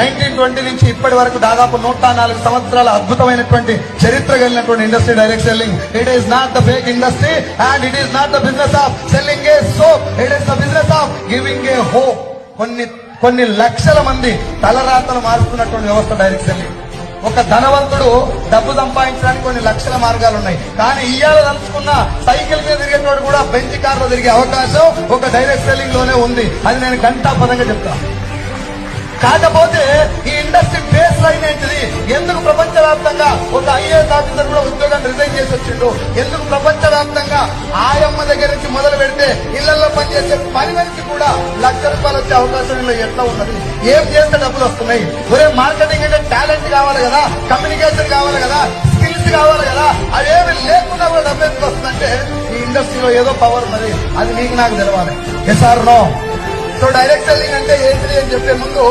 1920 నుంచి ఇప్పటి వరకు దాదాపు 104 సంవత్సరాల అద్భుతమైనటువంటి చరిత్ర కలిగినటువంటి industry direct selling. It is not the fake industry and it is not the business of selling A soap, it is the business of giving a hope. కొన్ని లక్షల మంది తలరాతలు మారుస్తున్నటువంటి వ్యవస్థ డైరెక్ట్ సెల్లింగ్. ఒక ధనవంతుడు డబ్బు సంపాదించడానికి కొన్ని లక్షల మార్గాలు ఉన్నాయి, కానీ ఇయ్యాల తలుచుకున్న సైకిల్ మీద తిరిగేటోడు కూడా బెంచ్ కార్లో తిరిగే అవకాశం ఒక డైరెక్ట్ సెల్లింగ్ లోనే ఉంది. అది నేను ఘంటాపదంగా చెప్తాను. కాకపోతే ఈ ఇండస్ట్రీ బేస్ లైన్ ఏంటిది? ఎందుకు ప్రపంచవ్యాప్తంగా ఒక ఐఏఎస్ ఆఫీసర్ కూడా ఉద్యోగాన్ని రిజైన్ చేసి వచ్చిండు? ఎందుకు ప్రపంచవ్యాప్తంగా ఆయమ్మ దగ్గర నుంచి మొదలు పెడితే ఇళ్లలో పనిచేసే పని మనిషి కూడా ₹1,00,000 వచ్చే అవకాశం ఇలా ఎట్లా ఉన్నది? ఏం చేస్తే డబ్బులు వస్తున్నాయి? ఒరే, మార్కెటింగ్ అంటే టాలెంట్ కావాలి కదా, కమ్యూనికేషన్ కావాలి కదా, స్కిల్స్ కావాలి కదా. అవేమి లేకుండా కూడా డబ్బు ఎందుకు వస్తుందంటే ఈ ఇండస్ట్రీలో ఏదో పవర్ ఉన్నది. అది నీకు నాకు తెలవాలి. Yes or no? So direct selling అంటే ఏంటి అని చెప్పే ముందు